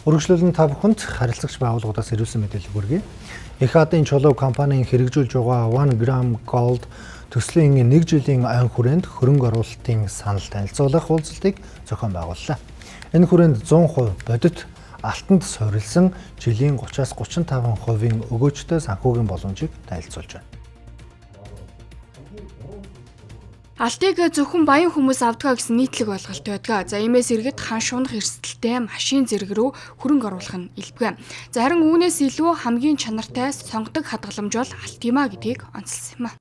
Үргэлжлүүлэн та бүхэнд харилцагч байгууллагуудаас ирүүлсэн мэдээлэл хүргэе. Их Адын чулуу компанийн хэрэгжүүлж байгаа 1 gram gold төслийн 1 жилийн ойн хүрээнд хөрөнгө оруулалтын санал танилцуулах уулзалтыг зохион байгууллаа. Энэ хүрээнд 100% бодит алтанд суурилсан жилийн 30-аас 35% өгөөжтэй санхүүгийн боломжийг танилцуулж байна. Алтыг зөвхөн баян хүмүүс авдгаа гэсэн нийтлэг ойлголт байдаг. За иймээс иргэд хан шунах эрсдэлтэй машин зэрэг рүү хөрөнгө оруулах нь илбэг. За харин үүнээс илүү хамгийн чанартай сонгодог хадгаламж бол алт юм а гэдгийг онцлсан юм а.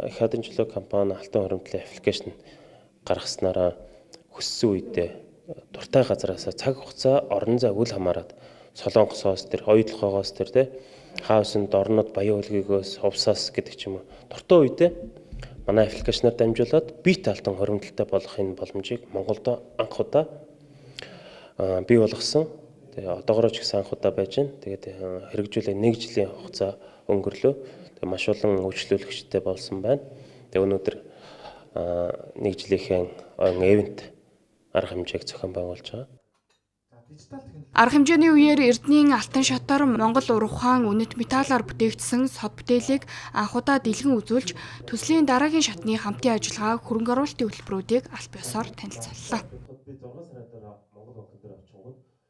Их Адын чулуу компани алтан хуримтлалын аппликейшн гаргаснараа хүссэн үедээ дуртай газараас цаг хугацаа орон зай үл хамааран Солонгосоос тэр оюутлогоос тэр тэ хаусанд орнод баян хөлгийгөөс хувсаас гэдэг ч юм уу дуртай үедээ манай аппликейшнаар дамжуулаад бит алтан хуримтлалтай болохын боломжийг Монголд анх удаа бий болгосон. Тэгээ одоогоор ч гэсэн анх удаа байж байна. Тэгээд хэрэгжүүлээ 1 жилийн хугацаа өнгөрлөө. Тэгээ маш олон үйлчлүүлэгчтэй болсон байна. Тэгээ өнөөдөр 1 жилийнхэн ивент арга хэмжээг зохион байгуулж байгаа. Арга хэмжээний үеэр Эрдэнийн алтан шатаар Монгол уран үнэт металлаар бүтээгдсэн сод бүтээлийг анх удаа дэлгэн үзүүлж төслийн дараагийн шатны хамтын ажиллагаа хөрөнгө оруулалтын хөтөлбөрүүдийг аль биесээр танилцууллаа.